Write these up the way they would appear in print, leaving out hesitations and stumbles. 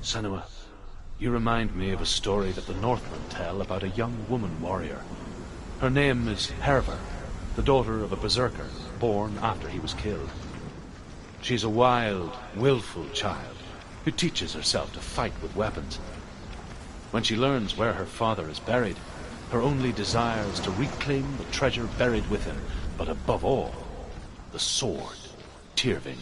Senua, you remind me of a story that the Northmen tell about a young woman warrior. Her name is Herver, the daughter of a berserker, born after he was killed. She's a wild, willful child who teaches herself to fight with weapons. When she learns where her father is buried, her only desire is to reclaim the treasure buried with him, but above all, the sword, Tyrving.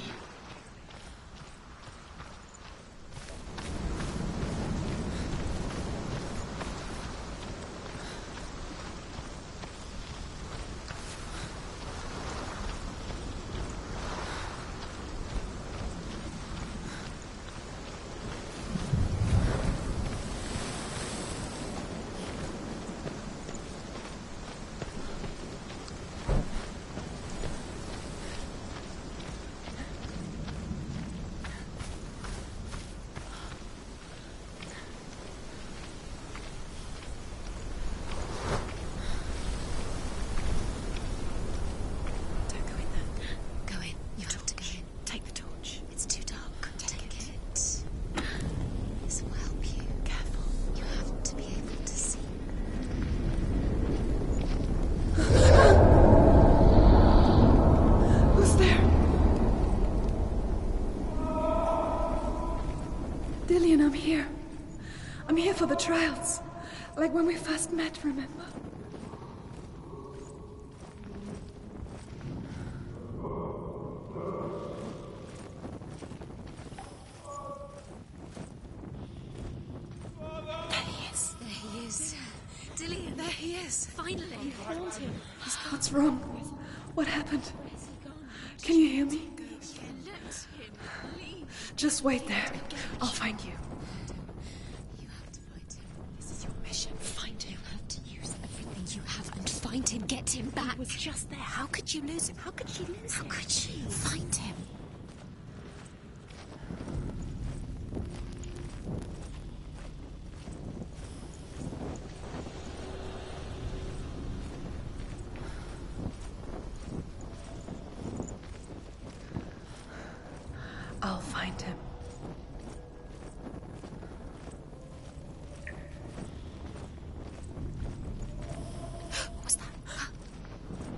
I'm here. I'm here for the trials. Like when we first met, remember? There he is. There he is. Dillian, there he is. Finally. You found him. What's wrong? What happened? Can you hear me? Just wait there. I'll find you. You have to find him. This is your mission. Find him. You have to use everything you have and find him. Get him back. He was just there. How could you lose him? How could she lose him? How could she? Find him. I'll find him. What was that?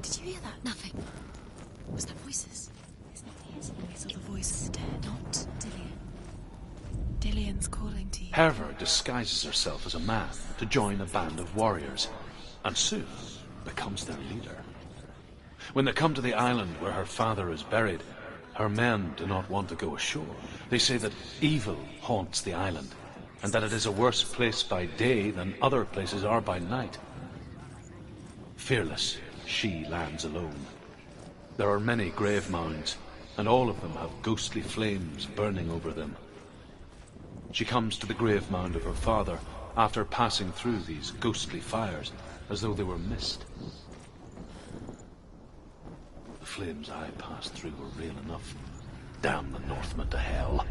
Did you hear that? Nothing. Was that voices? It's not his voice or the voice of the dead. Not Dillian. Dillian's calling to you. Herver disguises herself as a man to join a band of warriors, and soon becomes their leader. When they come to the island where her father is buried, her men do not want to go ashore. They say that evil haunts the island, and that it is a worse place by day than other places are by night. Fearless, she lands alone. There are many grave mounds, and all of them have ghostly flames burning over them. She comes to the grave mound of her father after passing through these ghostly fires, as though they were mist. The flames I passed through were real enough. Damn the Northmen to hell.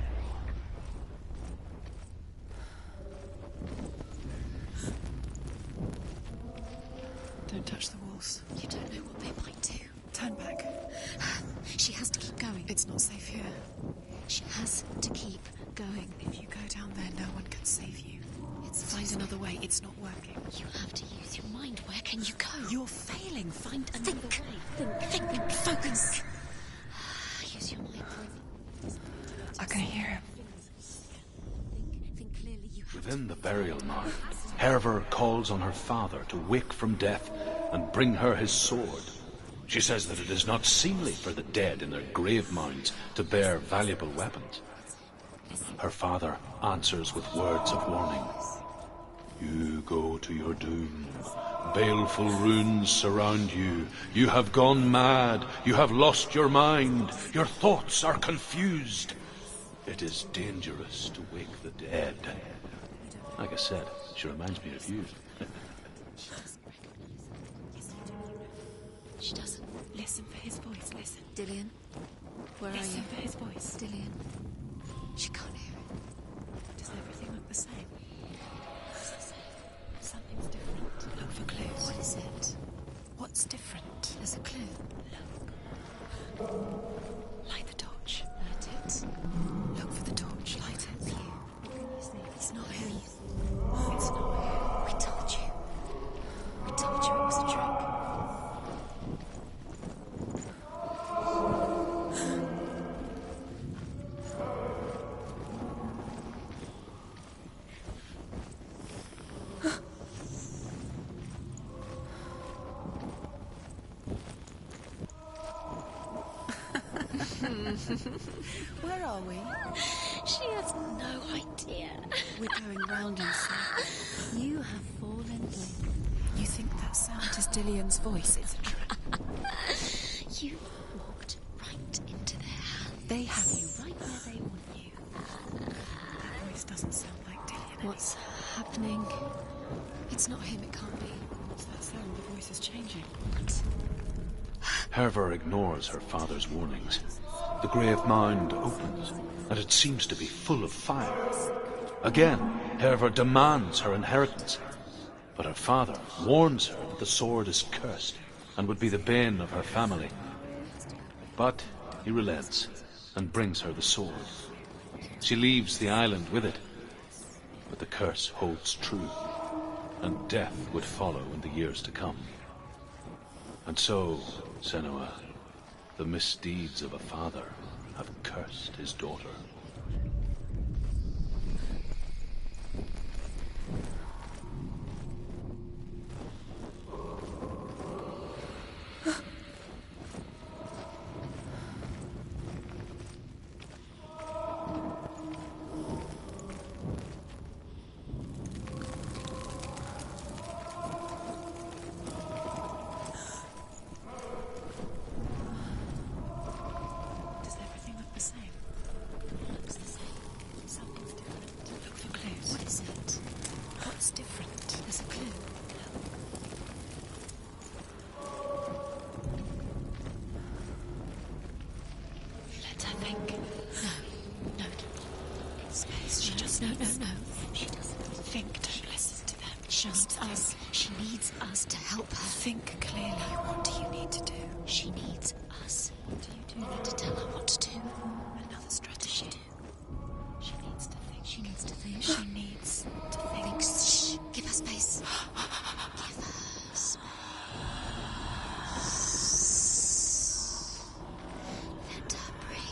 Don't touch the walls. You don't know what they might do. Turn back. She has to keep going. It's not safe here. She has to keep going. If you go down there, no one can save you. Find another way. It's not working. You have to use your mind. Where can you go? You're failing. Find another way. Think. Focus. Use your mind. I can hear him. Think clearly. You have Within the burial mound, Herver calls on her father to wake from death and bring her his sword. She says that it is not seemly for the dead in their grave mounds to bear valuable weapons. Her father answers with words of warning. You go to your doom. Baleful runes surround you. You have gone mad. You have lost your mind. Your thoughts are confused. It is dangerous to wake the dead. Like I said, she reminds me of you. She doesn't. Listen for his voice. Listen. Dillian, where are you? Listen for his voice. Dillian. She can't hear it. Does everything look the same? It's the same. Something's different. Look for clues. What is it? What's different? There's a clue. Look. Light the torch. Light it. Look for the torch. Light it. Where are we? She has no idea. We're going round in circles. You have fallen in. You think that sound is Dillian's voice? It's a trap. You walked right into their hands. They have you right where they want you. That voice doesn't sound like Dillian. What's happening? It's not him, it can't be. What's that sound? The voice is changing. What? Herver ignores her father's warnings. The grave mound opens, and it seems to be full of fire. Again, Herver demands her inheritance. But her father warns her that the sword is cursed and would be the bane of her family. But he relents and brings her the sword. She leaves the island with it. But the curse holds true, and death would follow in the years to come. And so, Senua, the misdeeds of a father have cursed his daughter. She needs us to help her. Think clearly. What do you need to do? She needs us. What do you do? You need to tell her what to do. Another strategy. She needs to think. She needs to think. She needs to think. Shh. Give her space. Give her space. Let her breathe.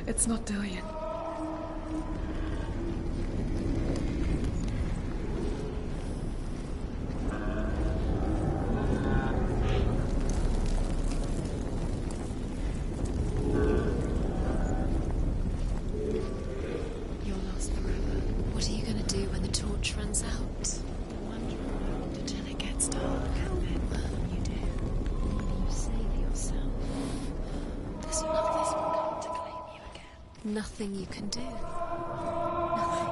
It's not Dillian. You're lost forever. What are you going to do when the torch runs out? Wander around until it gets dark, and then you do. You save yourself. There's none of this will come to claim you again. Nothing you can do. Nothing.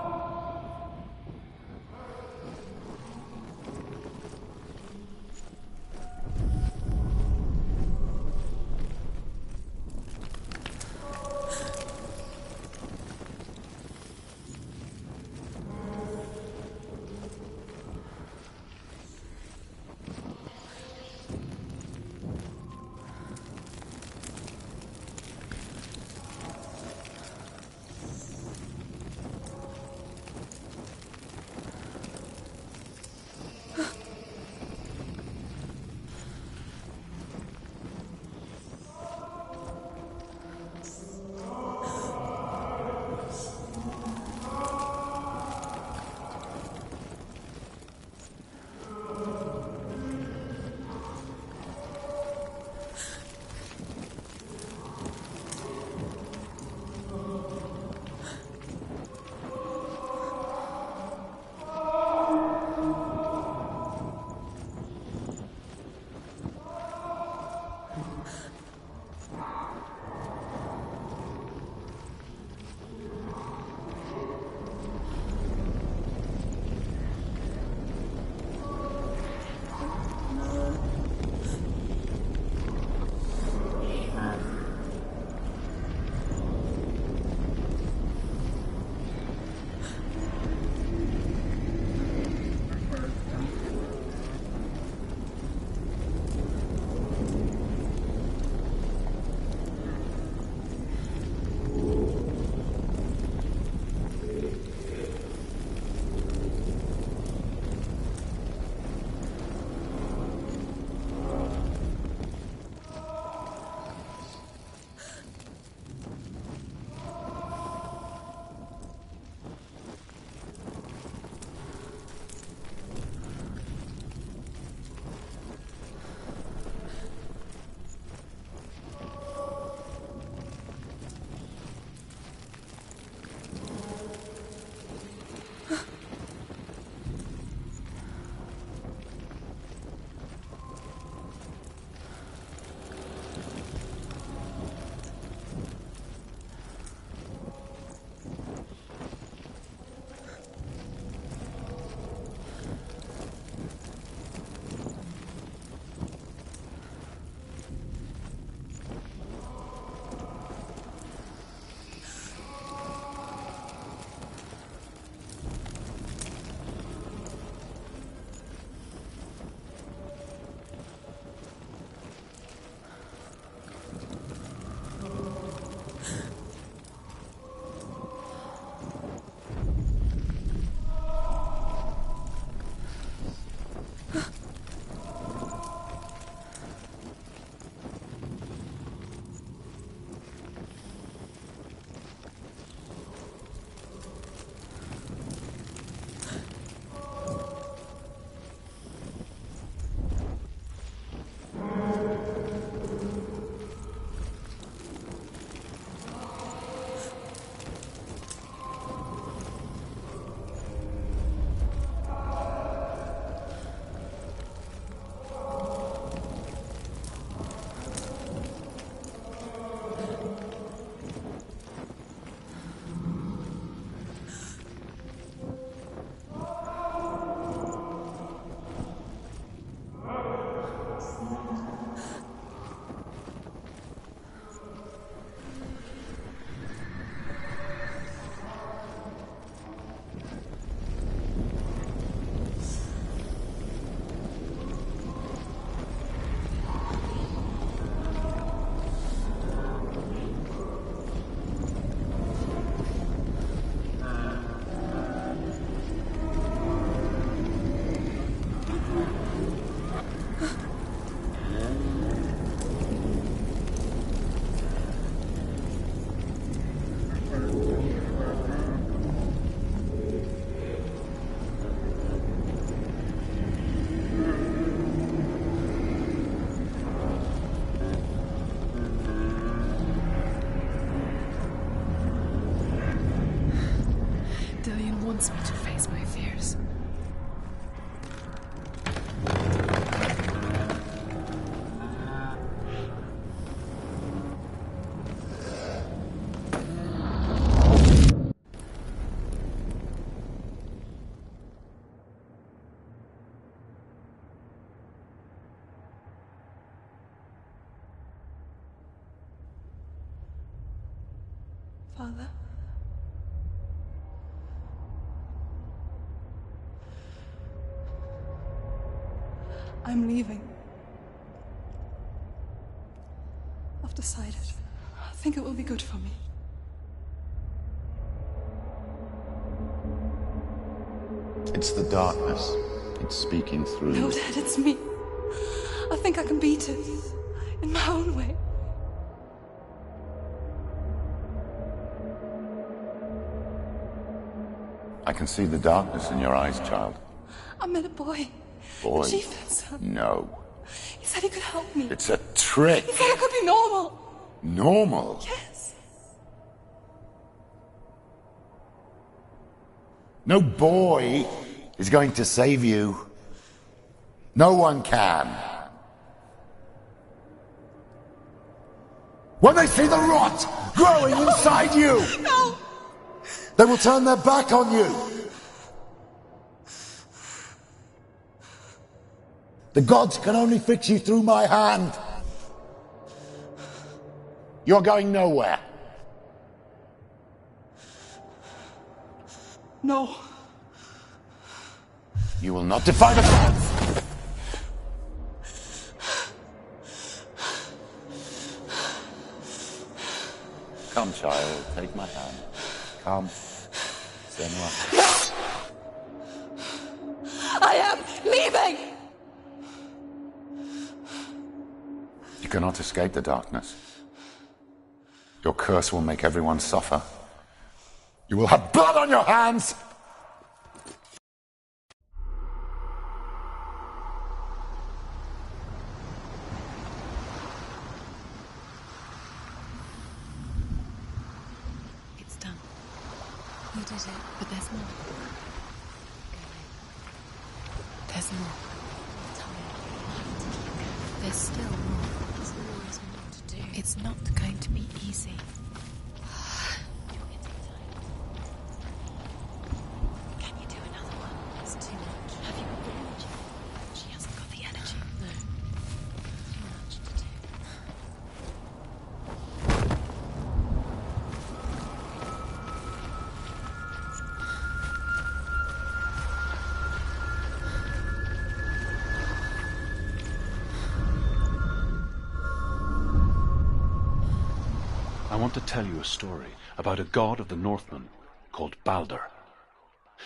reminds me to face my fears. Father? I'm leaving. I've decided. I think it will be good for me. It's the darkness. It's speaking through No, you. Dad, it's me. I think I can beat it. In my own way. I can see the darkness in your eyes, child. I met a boy. Boy. The chieftain's son. No. He said he could help me. It's a trick. He said I could be normal. Normal? Yes. No boy is going to save you. No one can. When they see the rot growing inside you, No! they will turn their back on you. The gods can only fix you through my hand. You're going nowhere. No. You will not defy the gods. Come, child, take my hand. Come. Senua. I am leaving! You cannot escape the darkness. Your curse will make everyone suffer. You will have blood on your hands! It's done. You did it, but there's more. There's more. There's still more. There's always more to do. It's not going to be easy. Can you do another one? It's too much. Have you got the energy? She hasn't got the energy. No. Too much to do. I want to tell you a story about a god of the Northmen called Balder.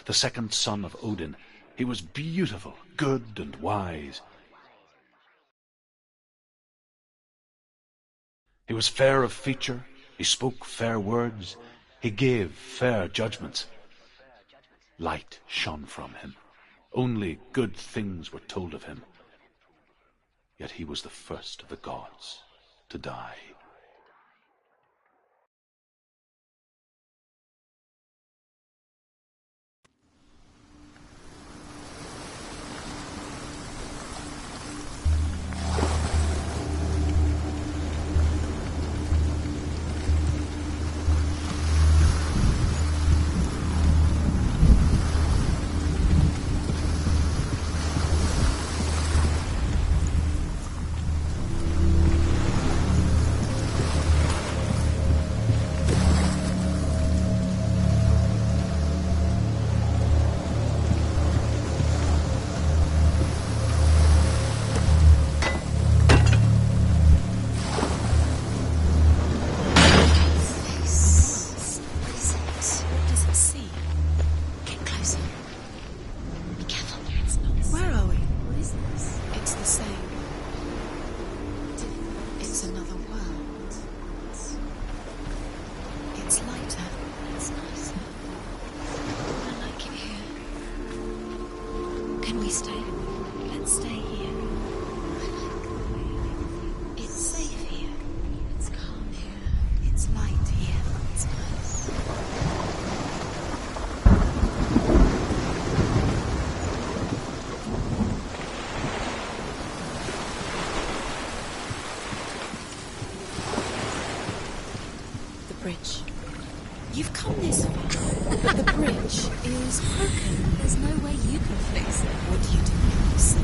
The second son of Odin. He was beautiful, good and wise. He was fair of feature, he spoke fair words, he gave fair judgments. Light shone from him. Only good things were told of him. Yet he was the first of the gods to die. bridge is broken. There's no way you can fix it. What do you do next?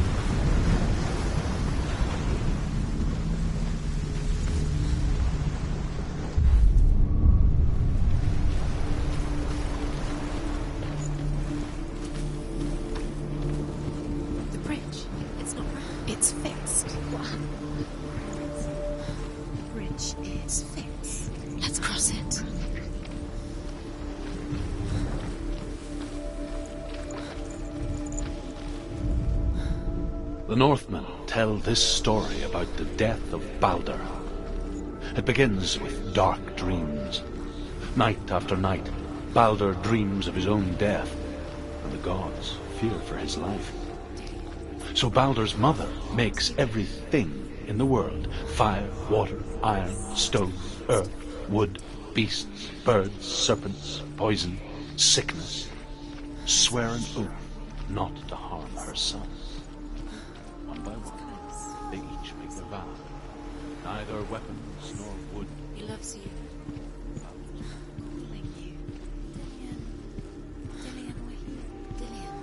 The bridge. It's not round. It's fixed. What? The bridge is fixed. Let's cross it. The Northmen tell this story about the death of Baldur. It begins with dark dreams. Night after night, Baldur dreams of his own death, and the gods fear for his life. So Baldur's mother makes everything in the world: fire, water, iron, stone, earth, wood, beasts, birds, serpents, poison, sickness, swear an oath not to harm her son. One by one, they each make their vow. Neither weapons nor wood. He loves you. Thank you. Dillian, we're here. Dillian.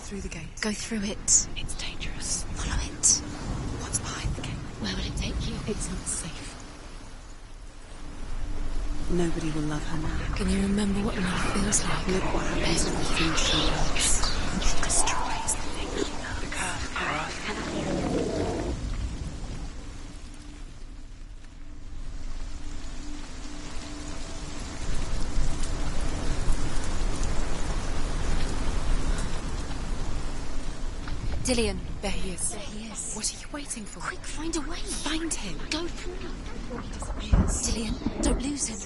Through the gate. Go through it. It's dangerous. Follow it. What's behind the gate? Where will it take you? It's not safe. Nobody will love her now. Can you remember what love feels like? Look what happens to the things she loves. She destroys the things she loves. The curse. Dillian. There he is. There he is. What are you waiting for? Quick, find a way. Find him. Go through. Before he disappears. Dillian, don't lose him.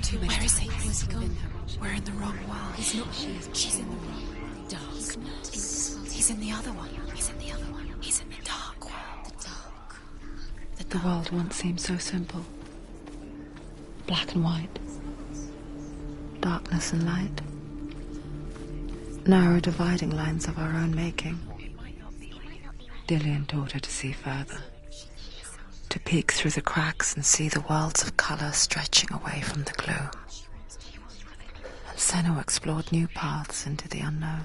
Too many Where is he? times. Where's he gone? We're in the wrong world. He's not here. She's in the wrong. Dark. He's not in this world. He's in the other one. He's in the other one. He's in the dark world. The dark. The world once seemed so simple. Black and white. Darkness and light. Narrow dividing lines of our own making. Dillian taught her to see further. To peek through the cracks and see the worlds of colour stretching away from the gloom. And Senna explored new paths into the unknown.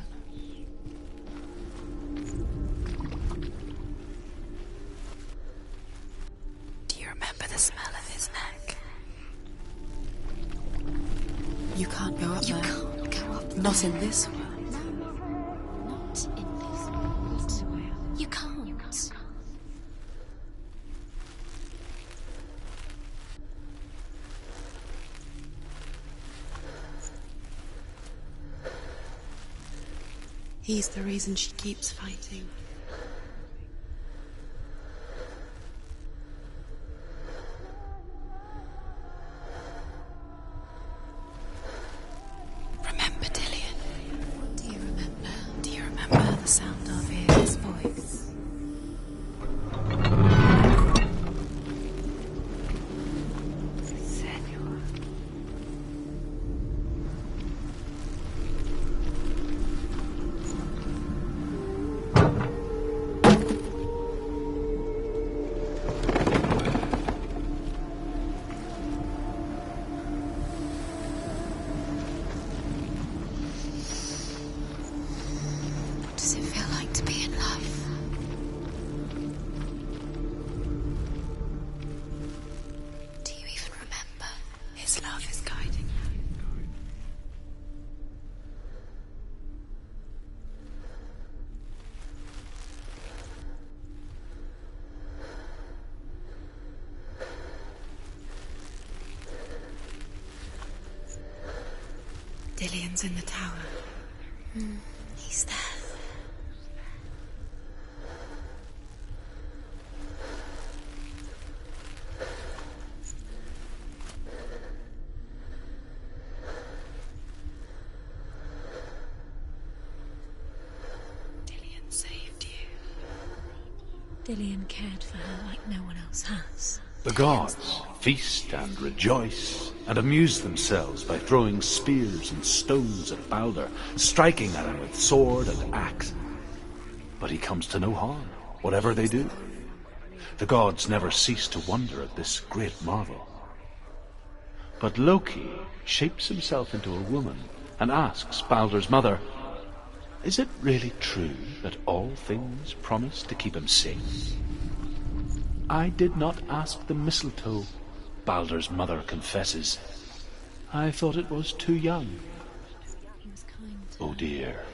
Do you remember the smell of his neck? You can't go up there. You can't go up there. Not in this world. Not in this world. You can't. He's the reason she keeps fighting. Remember, Dillian? What do you remember? Do you remember the sound of his voice? Senor. What does it feel like to be in love? Do you even remember? His love is guiding you. Dillian's in the tower. He's there. Dillian cared for her like no one else has. The gods feast and rejoice and amuse themselves by throwing spears and stones at Baldur, striking at him with sword and axe. But he comes to no harm, whatever they do. The gods never cease to wonder at this great marvel. But Loki shapes himself into a woman and asks Baldur's mother, "Is it really true that all things promise to keep him safe?" "I did not ask the mistletoe," Baldur's mother confesses. "I thought it was too young." He was kind. Oh dear.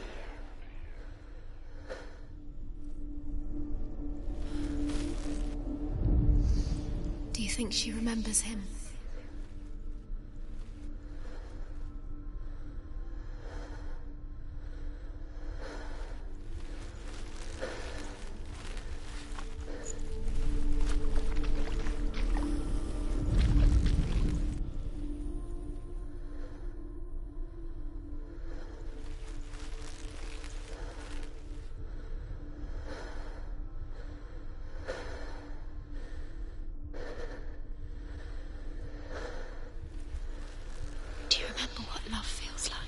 Do you think she remembers him? Do you remember what love feels like?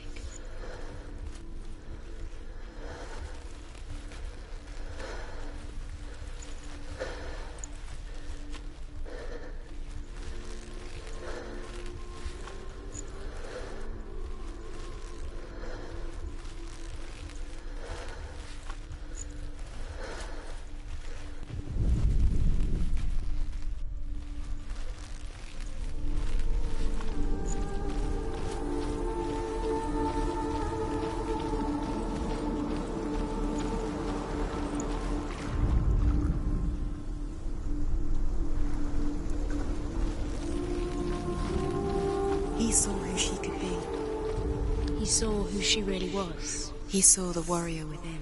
He saw who she could be. He saw who she really was. He saw the warrior within.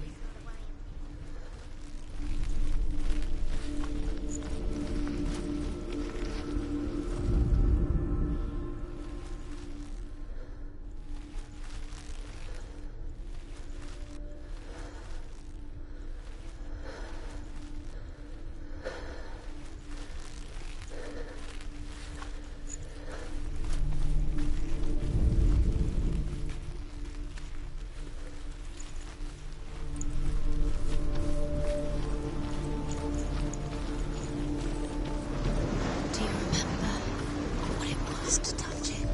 Do you remember what it was to touch him?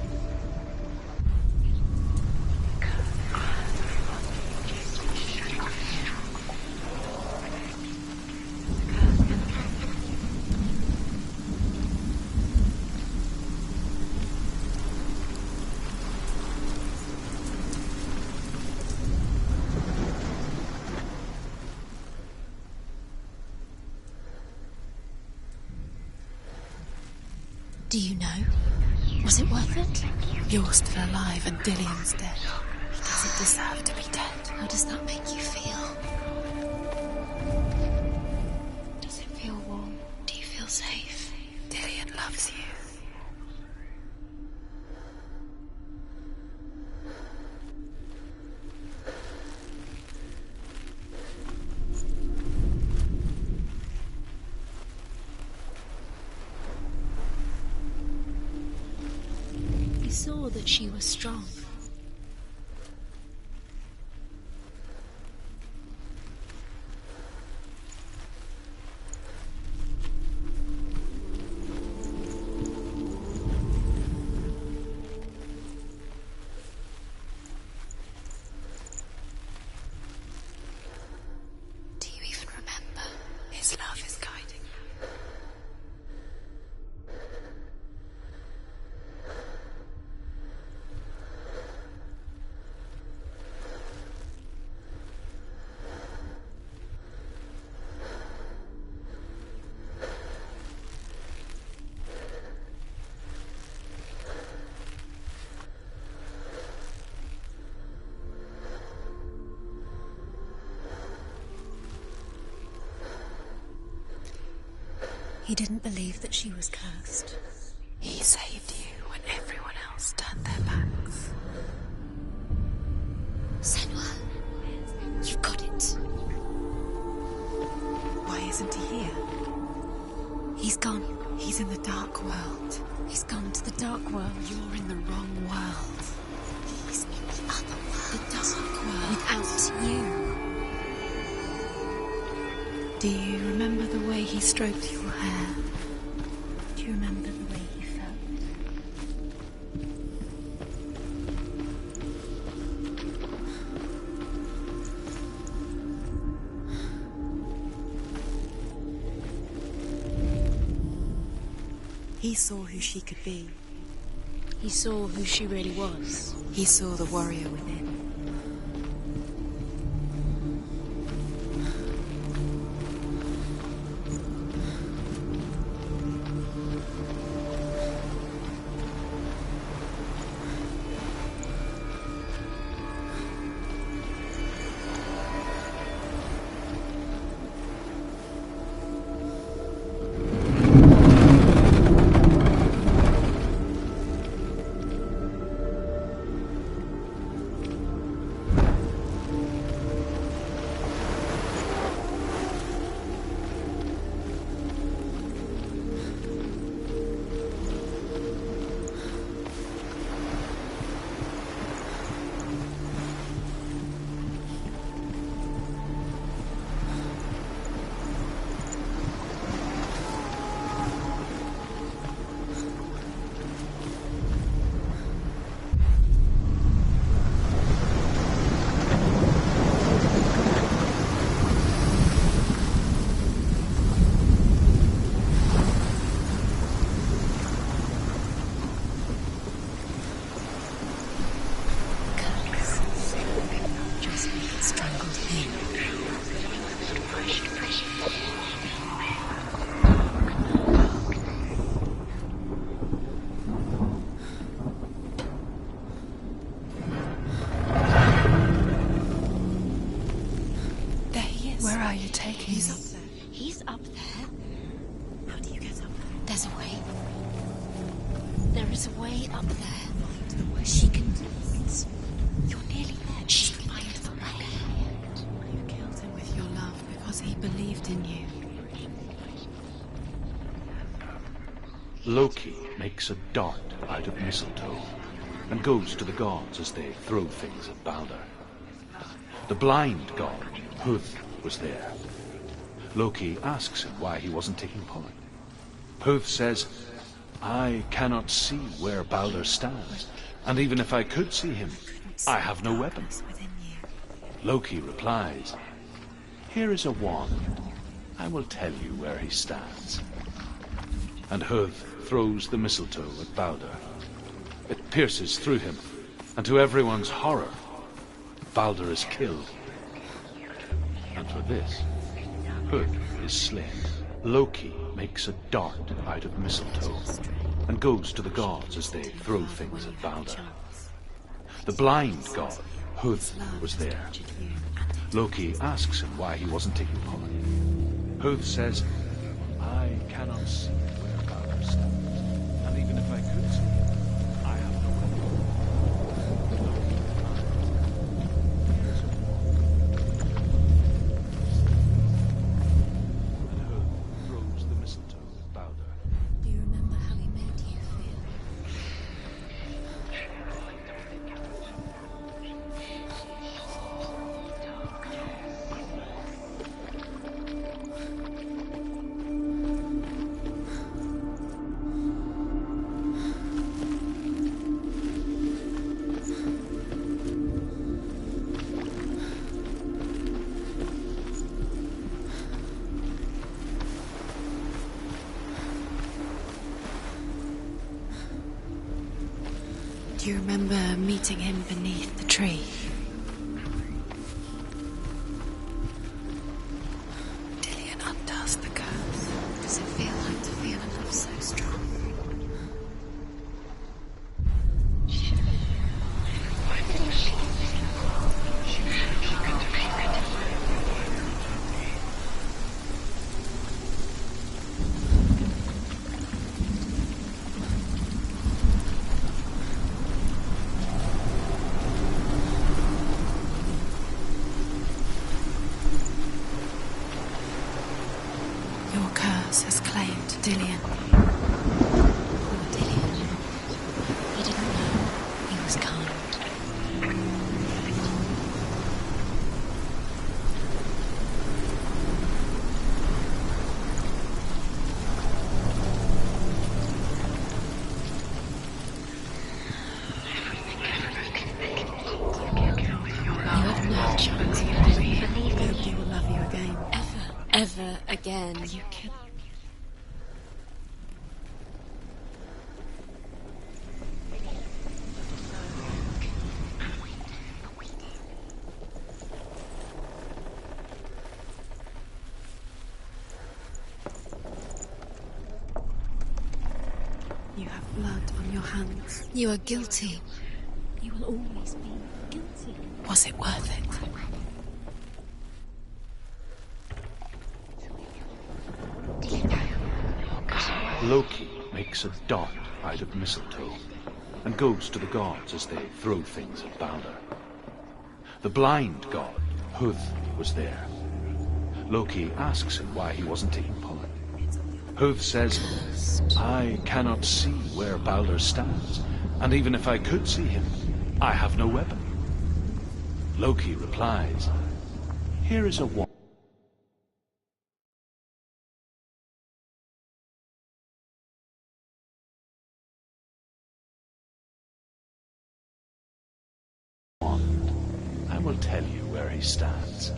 Do you know? Was it worth it? You're still alive and Dillian's dead. He doesn't deserve to be dead. How does that make you feel? Does it feel warm? Do you feel safe? Dillian loves you. He saw that she was strong. Do you even remember? His love is guiding you. He didn't believe that she was cursed. He saved you when everyone else turned their backs. Senua, you've got it. Why isn't he here? He's gone. He's in the dark world. He's gone to the dark world. You're in the wrong world. He's in the other world. The dark world. Without you. Do you remember the way he stroked your hair? Do you remember the way he felt? He saw who she could be. He saw who she really was. He saw the warrior within. He's up there. He's up there. How do you get up there? There's a way. There is a way up there. She can do it. You're nearly there. She can find the way. You killed him with your love because he believed in you. Loki makes a dart out of mistletoe and goes to the gods as they throw things at Balder. The blind god, Huth, was there. Loki asks him why he wasn't taking part. Huth says, I cannot see where Balder stands, and even if I could see him, I have no weapon. Loki replies, here is a wand. I will tell you where he stands. And Huth throws the mistletoe at Balder. It pierces through him, and to everyone's horror, Balder is killed. And for this, Huth is slain. Loki makes a dart out of mistletoe and goes to the gods as they throw things at Balder. The blind god, Huth, was there. Loki asks him why he wasn't taking part. Huth says, I cannot see where Balder stands, and even if I could see him, I have no weapon. Loki replies, here's a wand. And Huth throws the mistletoe at Balder. Do you remember how he made you feel? Do you remember meeting him beneath the tree? Dillion undoes the curse. Does it feel like to feel a love so strong? curse has claimed Dillion. Poor Dillion. He didn't know he was kind. Nobody will love you again. Ever again. You kill. You have blood on your hands. You are guilty. You will always be guilty. Was it worth it? Loki makes a dot out of mistletoe and goes to the gods as they throw things at Balder. The blind god, Hud, was there. Loki asks him why he wasn't taking part. Hud says, I cannot see where Balder stands, and even if I could see him, I have no weapon. Loki replies, here is a wand. I will tell you where he stands.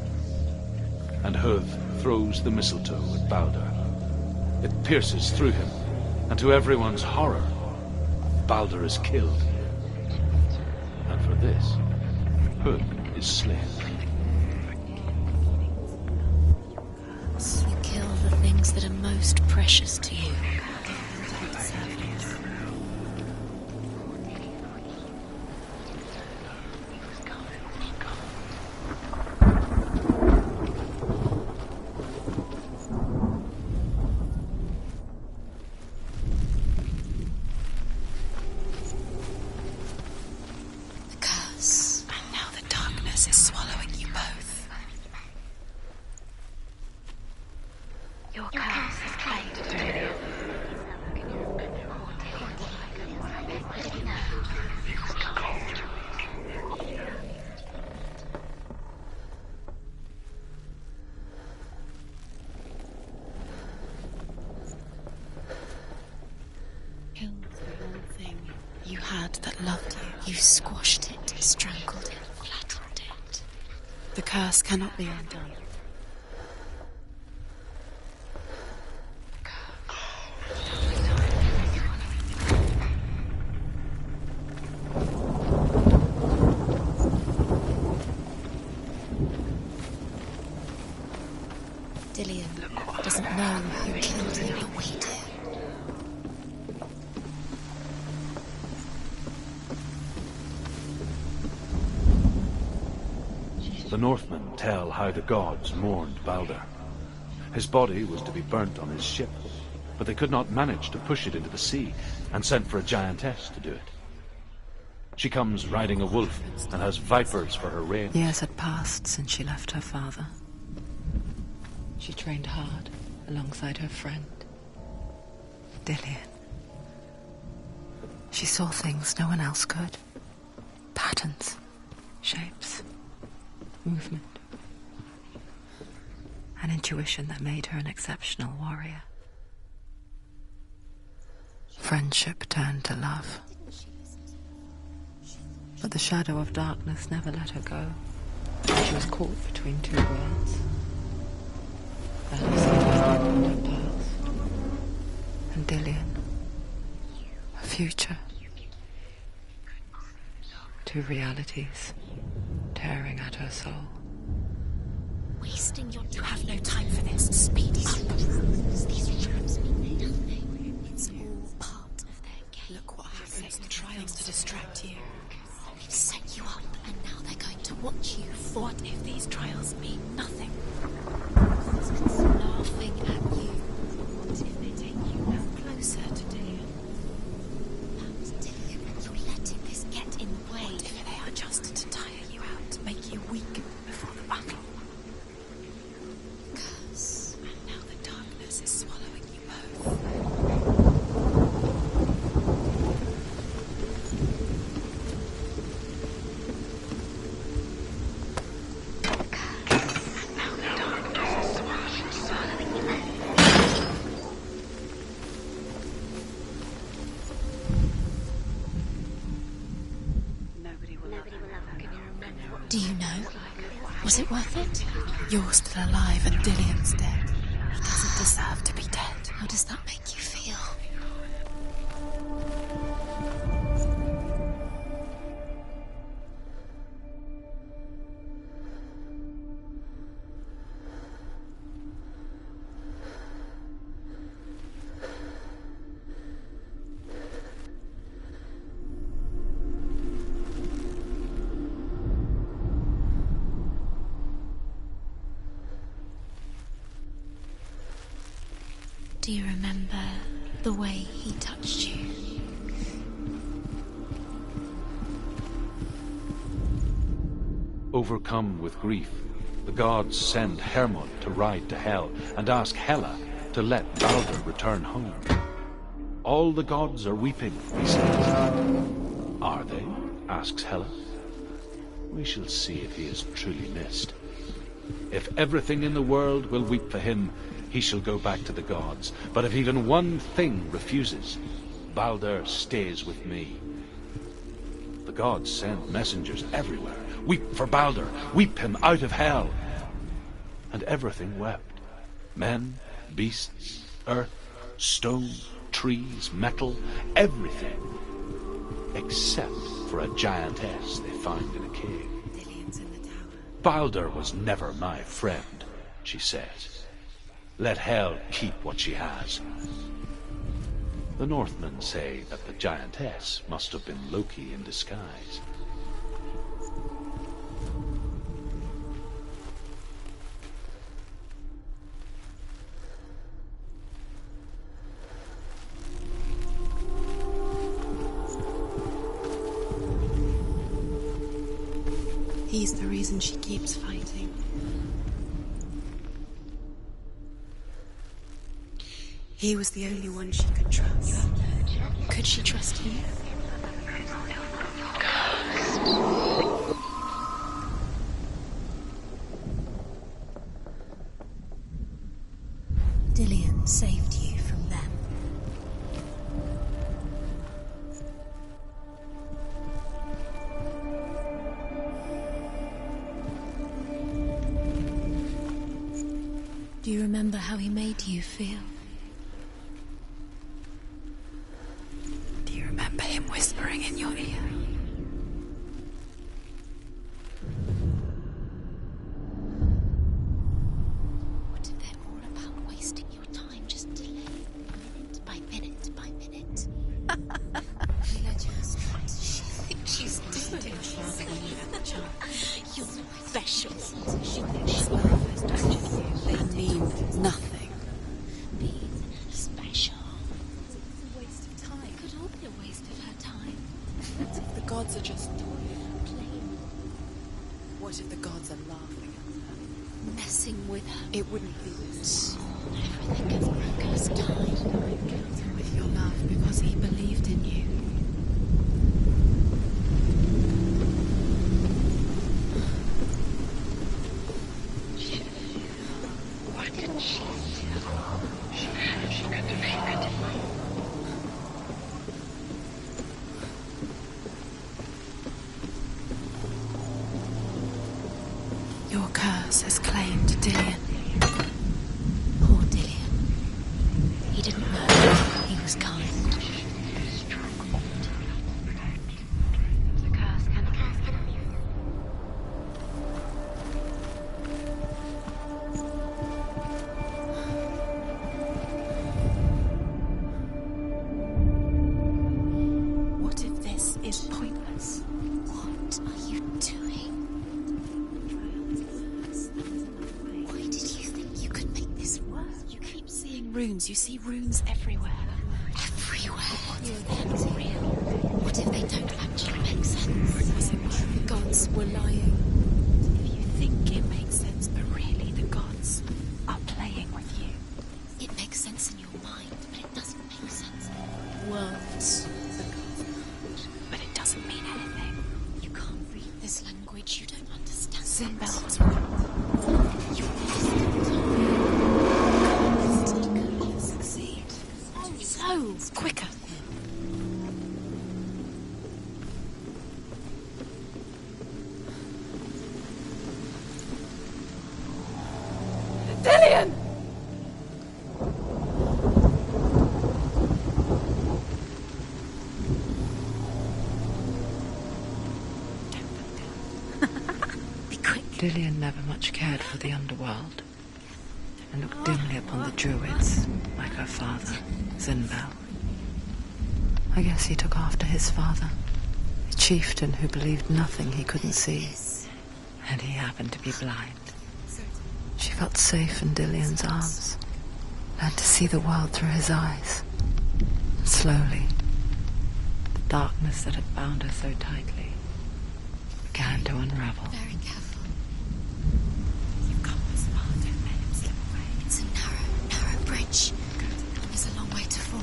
And Hud throws the mistletoe at Balder. It pierces through him, and to everyone's horror, Balder is killed. And for this, Hud is slain. You kill the things that are most precious to you. You had that loved you. You squashed it, strangled it, flattened it. The curse cannot be undone. Dillion doesn't know who killed him, but we do. The Northmen tell how the gods mourned Balder. His body was to be burnt on his ship, but they could not manage to push it into the sea, and sent for a giantess to do it. She comes riding a wolf and has vipers for her reins. Years had passed since she left her father. She trained hard alongside her friend, Dillion. She saw things no one else could. Patterns, shapes, movement. An intuition that made her an exceptional warrior. Friendship turned to love. But the shadow of darkness never let her go. She was caught between two worlds. The house opened her past. And Dillion, a future. Two realities tearing at her soul. Wasting your time. You have no time for this. Speed up. These rooms mean nothing. It's all part of their game. Look what happens. Trials to distract you. They've set you up, and now they're going to watch you fall. What if these trials mean nothing? Laughing at you. What if they take you no closer to Dillion? That was Dillion, and you letting this get in the way. What if they are just to tire you out, make you weak before the battle? Curse. And now the darkness is swallowing Do you know? Was it worth it? You're still alive and Dillian's dead. He doesn't deserve to be dead. How does that make you feel? Do you remember the way he touched you? Overcome with grief, the gods send Hermod to ride to Hell and ask Hela to let Baldur return home. All the gods are weeping, he says. Are they? Asks Hela. We shall see if he is truly missed. If everything in the world will weep for him, he shall go back to the gods. But if even one thing refuses, Baldur stays with me. The gods send messengers everywhere. Weep for Baldur, weep him out of Hell. And everything wept. Men, beasts, earth, stone, trees, metal, everything. Except for a giantess they find in a cave. Dillian's in the tower. Baldur was never my friend, she says. Let Hel keep what she has. The Northmen say that the giantess must have been Loki in disguise. He's the reason she keeps fighting. He was the only one she could trust. Could she trust him? Dillian saved you from them. Do you remember how he made you feel? Do you remember him whispering in your ear? What if they're all about wasting your time, just delaying minute by minute by minute? She thinks she's doing it. You're special. They mean nothing. Being special. It's a waste of time. It could all be a waste of her time. What if the gods are just Playing, What if the gods are laughing at her? messing with her. It wouldn't be this. Everything gets broken as time. Killed him with your love because he believed in you. What did she do? Your curse has claimed Dillian. Poor Dillian. He didn't know he was kind. The curse can What if this is pointless? What are you doing? Why did you think you could make this work? You keep seeing runes. You see runes everywhere. Everywhere. What if they're real? What if they don't actually make sense? Was it why the gods were lying? If you think it makes sense, but really the gods are playing with you. It makes sense in your mind, but it doesn't make sense. Words. The gods can't. But it doesn't mean anything. You can't read this language. You don't understand. Sinbad it. was right. You wasted time. Succeed. So, quicker. Dillian! Be quick. Dillian never much cared for the underworld, and looked dimly upon the druids, like her father, Zinbel. I guess he took after his father, a chieftain who believed nothing he couldn't see, and he happened to be blind. She felt safe in Dillian's arms, learned to see the world through his eyes. And slowly, the darkness that had bound her so tightly began to unravel. Very careful. You've come this far, don't let him slip away. It's a narrow bridge. There's a long way to fall.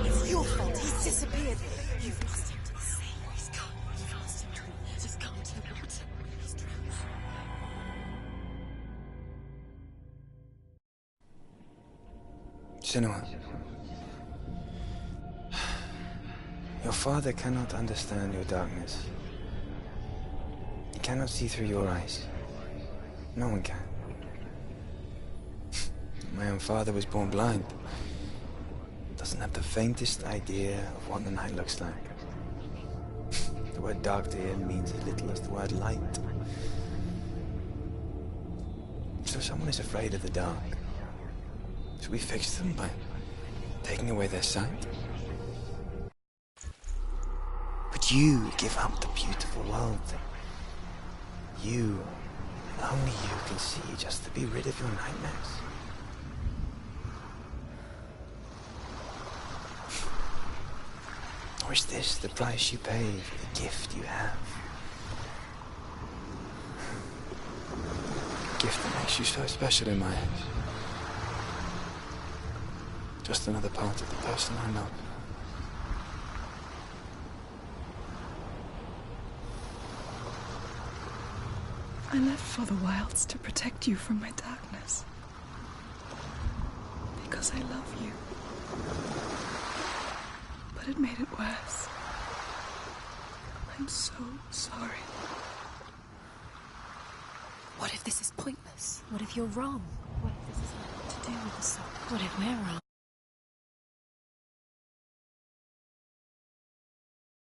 It's your fault. He's disappeared. You've lost him to the sea. He's gone. You've lost him to the... Just come to the water. He's drowned. Senua, your father cannot understand your darkness. He cannot see through your eyes. No one can. My own father was born blind. Doesn't have the faintest idea of what the night looks like. The word dark to him means as little as the word light. So someone is afraid of the dark. Should we fix them by taking away their sight? But you give up the beautiful world. You, and only you can see just to be rid of your nightmares. Or is this the price you pay for the gift you have? A gift that makes you so special in my eyes. Just another part of the person I love. I left for the wilds to protect you from my darkness. Because I love you. But it made it worse. I'm so sorry. What if this is pointless? What if you're wrong? What if this has nothing to do with the soul? What if we're wrong?